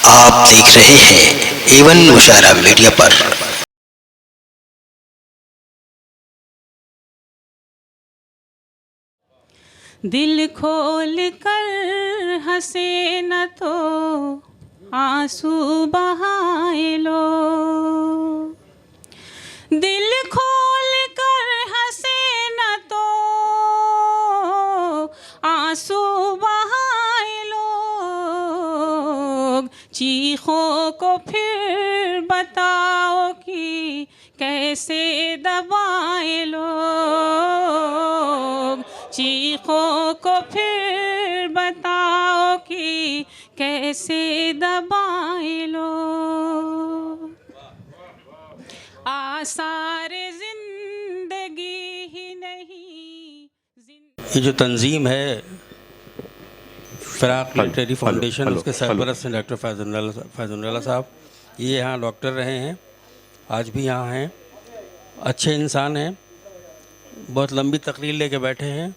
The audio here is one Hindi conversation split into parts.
आप देख रहे हैं एवन मुशायरा मीडिया पर। दिल खोल कर हंसे न तो आंसू बहाए लो। दिल खोल कर हंसे न तो आंसू बहाए लो। चीखों को फिर बताओ कि कैसे दबाए लोग। चीखों को फिर बताओ कि कैसे दबाए लोग। आसार जिंदगी ही नहीं। ये जो तंजीम है फ़िराक़ लिटरेरी फाउंडेशन, उसके सरपरस्त हैं डॉक्टर फैज़ुन साहब। ये यहाँ डॉक्टर रहे हैं, आज भी यहाँ हैं, अच्छे इंसान हैं, बहुत लंबी तकरीर लेके बैठे हैं।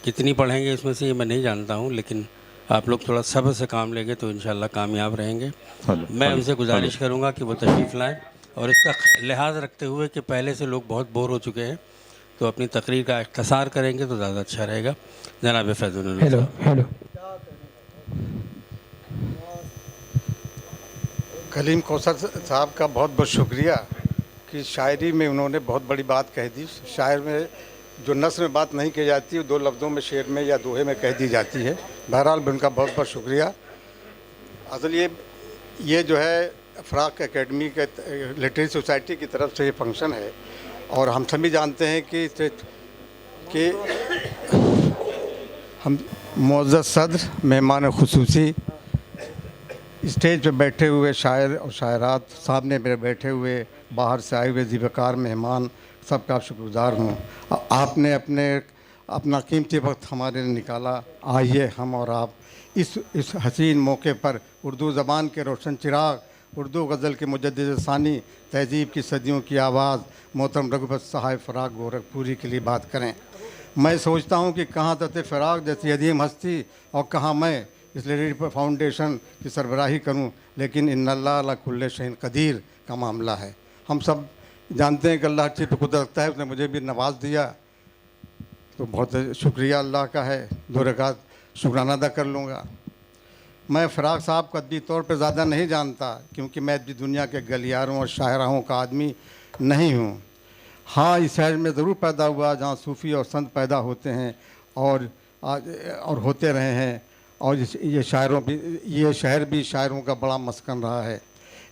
कितनी पढ़ेंगे इसमें से ये मैं नहीं जानता हूँ, लेकिन आप लोग थोड़ा सब्र से काम लेंगे तो इंशाल्लाह कामयाब रहेंगे। मैं उनसे गुजारिश करूँगा कि वो तशरीफ़ लाएँ और इसका लिहाज रखते हुए कि पहले से लोग बहुत बोर हो चुके हैं, तो अपनी तकरीर का इख्तिसार करेंगे तो ज़्यादा अच्छा रहेगा। जनाब फैज़ुन। हेलो। कलीम कौसर साहब का बहुत बहुत शुक्रिया कि शायरी में उन्होंने बहुत बड़ी बात कह दी। शायर में जो नस्र में बात नहीं की जाती वो दो लफ्ज़ों में, शेर में या दोहे में कह दी जाती है। बहरहाल उनका बहुत बहुत शुक्रिया। असल ये जो है फ़िराक़ एकेडमी के लिटरेरी सोसाइटी की तरफ से ये फंक्शन है, और हम सभी जानते हैं कि हम मुअज़्ज़ज़ सदर, मेहमान खुसूसी, स्टेज पे बैठे हुए शायर और शायरात, सामने मेरे बैठे हुए बाहर से आए हुए ज़िवकार मेहमान, सबका शुक्रगुज़ार हूँ। आपने अपना कीमती वक्त हमारे लिए निकाला। आइए हम और आप इस हसीन मौके पर उर्दू ज़बान के रोशन चिराग, उर्दू गज़ल के मुजद्दिद सानी, तहज़ीब की सदियों की आवाज़ मोहतरम रघुपत साहब फ़िराक़ गोरखपुरी के लिए बात करें। मैं सोचता हूँ कि कहाँ तते फ़िराक़ जैसी अदीम हस्ती और कहाँ मैं इस लिटरेरी फाउंडेशन की सरबराही करूं, लेकिन इन्नल्लाह अला कुल्ले शैइन कदीर का मामला है। हम सब जानते हैं कि अल्लाह हर चीज़ पर कुदरत रखता है। उसने मुझे भी नवाज दिया तो बहुत शुक्रिया अल्लाह का है। दो रकात शुक्राना अदा कर लूँगा। मैं फ़िराक़ साहब को अदबी तौर पर ज़्यादा नहीं जानता, क्योंकि मैं अदबी दुनिया के गलियारों और शायराहों का आदमी नहीं हूँ। हाँ, इस शहर में ज़रूर पैदा हुआ जहाँ सूफ़ी और संत पैदा होते हैं और होते रहे हैं, और ये शहर भी शायरों का बड़ा मस्कन रहा है।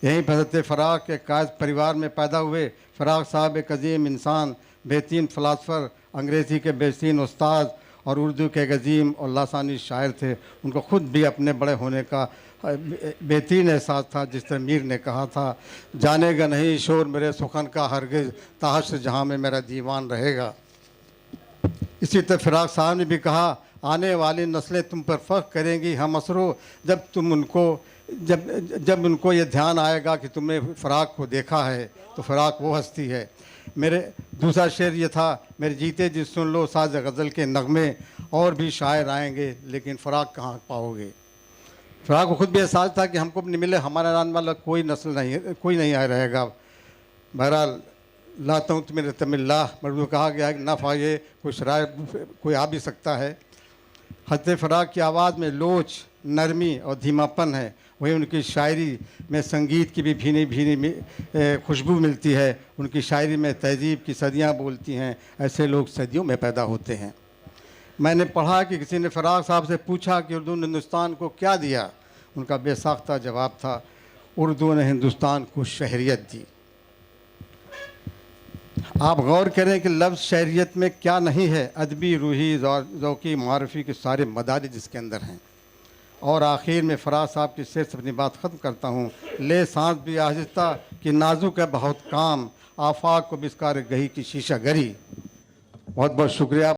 यहीं पर हज़रत फ़िराक़ के कायद परिवार में पैदा हुए। फ़िराक़ साहब एक अजीम इंसान, बेहतरीन फ़िलासफ़र, अंग्रेज़ी के बेहतरीन उस्ताद और उर्दू के अजीम और लासानी शायर थे। उनको ख़ुद भी अपने बड़े होने का बेहतरीन एहसास था। जिस तरह मीर ने कहा था, जानेगा नहीं शोर मेरे सुखन का हरगिज़, ताहश जहाँ में मेरा दीवान रहेगा। इसी तरह फ़िराक़ साहब ने भी कहा, आने वाली नस्लें तुम पर फ़ख्र करेंगी हम असरो, जब उनको ये ध्यान आएगा कि तुमने फ़िराक़ को देखा है तो फ़िराक़ वो हस्ती है। मेरे दूसरा शेर ये था, मेरे जीते जी सुन लो साज गज़ल के नगमे, और भी शायर आएंगे लेकिन फ़िराक़ कहाँ पाओगे। फ़िराक़ को खुद भी एहसास था कि हमको नहीं मिले हमारा आने वाला कोई नस्ल नहीं है, कोई नहीं आ रहेगा। बहरहाल ला तमुत मिन तमिल्लाह मर्दू कहा गया है कि नफ़ा ये कोई आ भी सकता है। हज़रत फ़िराक़ की आवाज़ में लोच, नरमी और धीमापन है। वही उनकी शायरी में संगीत की भी भीनी भीनी खुशबू मिलती है। उनकी शायरी में तहज़ीब की सदियाँ बोलती हैं। ऐसे लोग सदियों में पैदा होते हैं। मैंने पढ़ा कि किसी ने फ़िराक़ साहब से पूछा कि उर्दू ने हिंदुस्तान को क्या दिया। उनका बेसाख्ता जवाब था, उर्दू ने हिंदुस्तान को शहरियत दी। आप गौर करें कि लफ्ज़ शहरियत में क्या नहीं है, अदबी, रूही, ज़ौक़ी, मारफ़ी के सारे मदारिज इसके अंदर हैं। और आखिर में फ़िराक़ साहब की शेर से अपनी बात ख़त्म करता हूँ। ले सांस भी आहिस्ता कि नाजुक है बहुत काम, आफाक को बिस्कार गही की शीशा गरी। बहुत बहुत शुक्रिया।